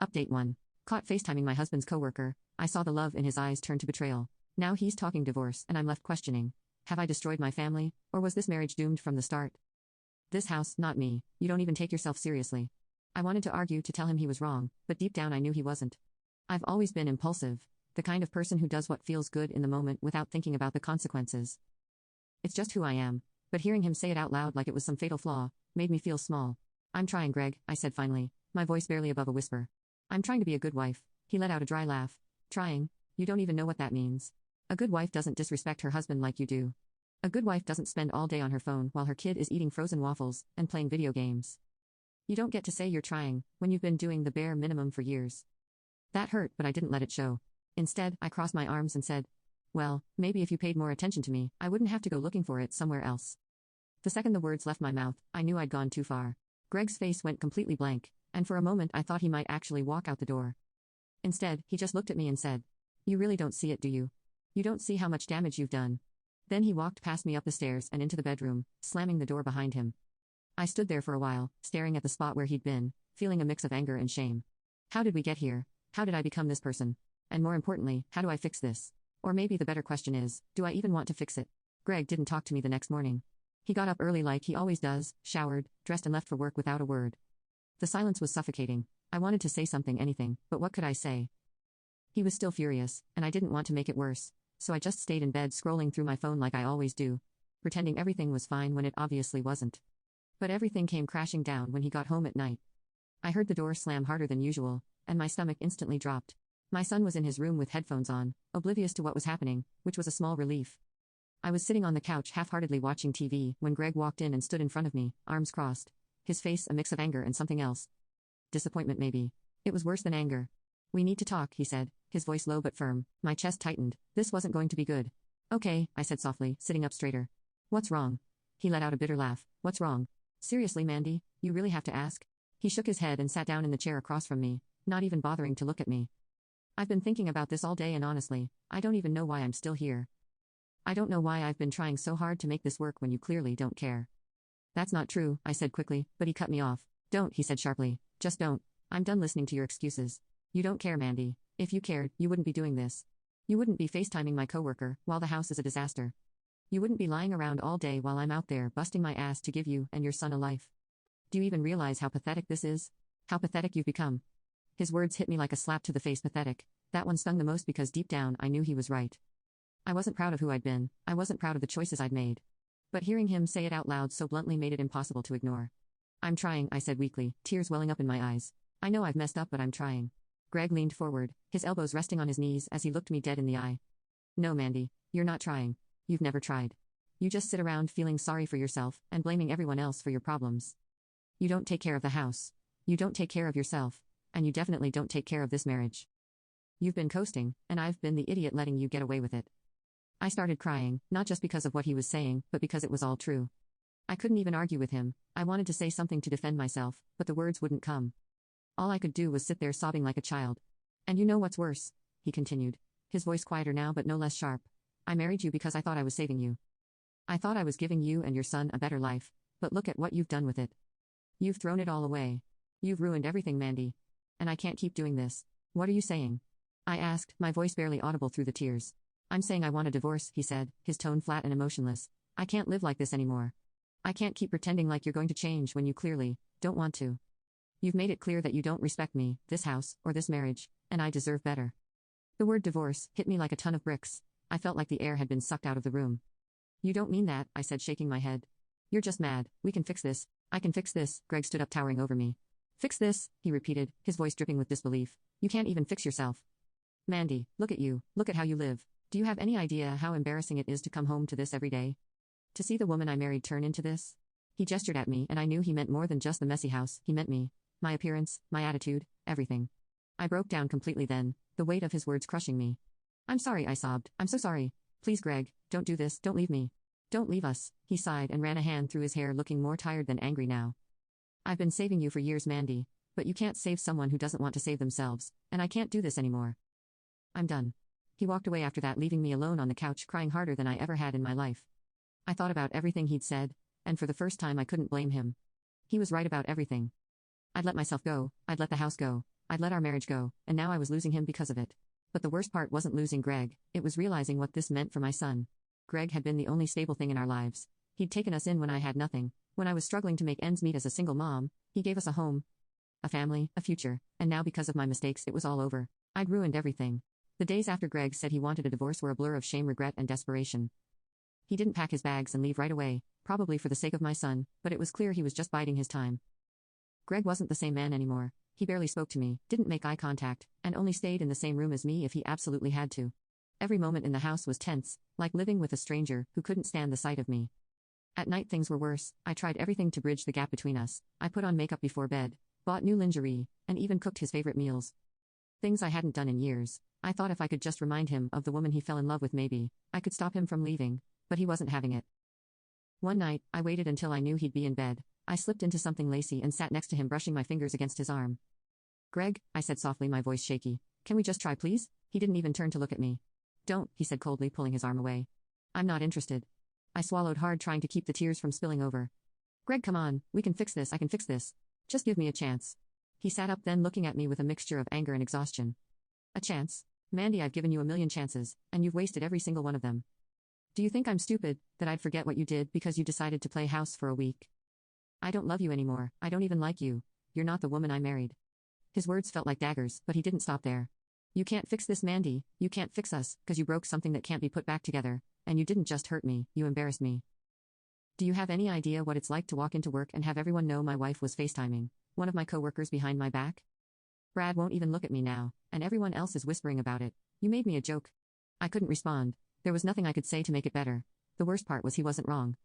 Update 1. Caught FaceTiming my husband's coworker. I saw the love in his eyes turn to betrayal. Now he's talking divorce, and I'm left questioning. Have I destroyed my family, or was this marriage doomed from the start? This house, not me. You don't even take yourself seriously. I wanted to argue to tell him he was wrong, but deep down I knew he wasn't. I've always been impulsive, the kind of person who does what feels good in the moment without thinking about the consequences. It's just who I am, but hearing him say it out loud like it was some fatal flaw made me feel small. I'm trying, Greg, I said finally, my voice barely above a whisper. I'm trying to be a good wife. He let out a dry laugh. Trying? You don't even know what that means. A good wife doesn't disrespect her husband like you do. A good wife doesn't spend all day on her phone while her kid is eating frozen waffles and playing video games. You don't get to say you're trying when you've been doing the bare minimum for years. That hurt, but I didn't let it show. Instead, I crossed my arms and said, well, maybe if you paid more attention to me, I wouldn't have to go looking for it somewhere else. The second the words left my mouth, I knew I'd gone too far. Greg's face went completely blank, and for a moment I thought he might actually walk out the door. Instead, he just looked at me and said, you really don't see it, do you? You don't see how much damage you've done. Then he walked past me up the stairs and into the bedroom, slamming the door behind him. I stood there for a while, staring at the spot where he'd been, feeling a mix of anger and shame. How did we get here? How did I become this person? And more importantly, how do I fix this? Or maybe the better question is, do I even want to fix it? Greg didn't talk to me the next morning. He got up early like he always does, showered, dressed and left for work without a word. The silence was suffocating. I wanted to say something, anything, but what could I say? He was still furious, and I didn't want to make it worse, so I just stayed in bed scrolling through my phone like I always do, pretending everything was fine when it obviously wasn't. But everything came crashing down when he got home at night. I heard the door slam harder than usual, and my stomach instantly dropped. My son was in his room with headphones on, oblivious to what was happening, which was a small relief. I was sitting on the couch half-heartedly watching TV when Greg walked in and stood in front of me, arms crossed. His face a mix of anger and something else. Disappointment maybe. It was worse than anger. We need to talk, he said, his voice low but firm. My chest tightened. This wasn't going to be good. Okay, I said softly, sitting up straighter. What's wrong? He let out a bitter laugh. What's wrong? Seriously, Mandy, you really have to ask? He shook his head and sat down in the chair across from me, not even bothering to look at me. I've been thinking about this all day and honestly, I don't even know why I'm still here. I don't know why I've been trying so hard to make this work when you clearly don't care. That's not true, I said quickly, but he cut me off. Don't, he said sharply. Just don't. I'm done listening to your excuses. You don't care, Mandy. If you cared, you wouldn't be doing this. You wouldn't be FaceTiming my coworker while the house is a disaster. You wouldn't be lying around all day while I'm out there busting my ass to give you and your son a life. Do you even realize how pathetic this is? How pathetic you've become? His words hit me like a slap to the face. Pathetic. That one stung the most because deep down I knew he was right. I wasn't proud of who I'd been. I wasn't proud of the choices I'd made. But hearing him say it out loud so bluntly made it impossible to ignore. I'm trying, I said weakly, tears welling up in my eyes. I know I've messed up, but I'm trying. Greg leaned forward, his elbows resting on his knees as he looked me dead in the eye. No, Mandy, you're not trying. You've never tried. You just sit around feeling sorry for yourself and blaming everyone else for your problems. You don't take care of the house. You don't take care of yourself. And you definitely don't take care of this marriage. You've been coasting, and I've been the idiot letting you get away with it. I started crying, not just because of what he was saying, but because it was all true. I couldn't even argue with him. I wanted to say something to defend myself, but the words wouldn't come. All I could do was sit there sobbing like a child. And you know what's worse? He continued, his voice quieter now but no less sharp. I married you because I thought I was saving you. I thought I was giving you and your son a better life, but look at what you've done with it. You've thrown it all away. You've ruined everything, Mandy. And I can't keep doing this. What are you saying? I asked, my voice barely audible through the tears. I'm saying I want a divorce, he said, his tone flat and emotionless. I can't live like this anymore. I can't keep pretending like you're going to change when you clearly don't want to. You've made it clear that you don't respect me, this house, or this marriage, and I deserve better. The word divorce hit me like a ton of bricks. I felt like the air had been sucked out of the room. You don't mean that, I said, shaking my head. You're just mad. We can fix this. I can fix this. Greg stood up, towering over me. Fix this, he repeated, his voice dripping with disbelief. You can't even fix yourself. Mandy, look at you. Look at how you live. Do you have any idea how embarrassing it is to come home to this every day? To see the woman I married turn into this? He gestured at me, and I knew he meant more than just the messy house. He meant me. My appearance, my attitude, everything. I broke down completely then, the weight of his words crushing me. I'm sorry, I sobbed. I'm so sorry. Please, Greg, don't do this. Don't leave me. Don't leave us. He sighed and ran a hand through his hair, looking more tired than angry now. I've been saving you for years, Mandy, but you can't save someone who doesn't want to save themselves, and I can't do this anymore. I'm done. He walked away after that, leaving me alone on the couch, crying harder than I ever had in my life. I thought about everything he'd said, and for the first time I couldn't blame him. He was right about everything. I'd let myself go, I'd let the house go, I'd let our marriage go, and now I was losing him because of it. But the worst part wasn't losing Greg, it was realizing what this meant for my son. Greg had been the only stable thing in our lives. He'd taken us in when I had nothing. When I was struggling to make ends meet as a single mom, he gave us a home, a family, a future, and now because of my mistakes it was all over. I'd ruined everything. The days after Greg said he wanted a divorce were a blur of shame, regret, and desperation. He didn't pack his bags and leave right away, probably for the sake of my son, but it was clear he was just biding his time. Greg wasn't the same man anymore. He barely spoke to me, didn't make eye contact, and only stayed in the same room as me if he absolutely had to. Every moment in the house was tense, like living with a stranger who couldn't stand the sight of me. At night things were worse. I tried everything to bridge the gap between us. I put on makeup before bed, bought new lingerie, and even cooked his favorite meals. Things I hadn't done in years. I thought if I could just remind him of the woman he fell in love with, maybe I could stop him from leaving, but he wasn't having it. One night, I waited until I knew he'd be in bed. I slipped into something lacy and sat next to him, brushing my fingers against his arm. "Greg," I said softly, my voice shaky, "can we just try, please?" He didn't even turn to look at me. "Don't," he said coldly, pulling his arm away. "I'm not interested." I swallowed hard, trying to keep the tears from spilling over. "Greg, come on, we can fix this, I can fix this. Just give me a chance." He sat up then, looking at me with a mixture of anger and exhaustion. "A chance? Mandy, I've given you a million chances, and you've wasted every single one of them. Do you think I'm stupid, that I'd forget what you did because you decided to play house for a week? I don't love you anymore, I don't even like you. You're not the woman I married." His words felt like daggers, but he didn't stop there. "You can't fix this, Mandy, you can't fix us, 'cause you broke something that can't be put back together, and you didn't just hurt me, you embarrassed me. Do you have any idea what it's like to walk into work and have everyone know my wife was FaceTiming one of my coworkers behind my back? Brad won't even look at me now, and everyone else is whispering about it. You made me a joke." I couldn't respond. There was nothing I could say to make it better. The worst part was he wasn't wrong.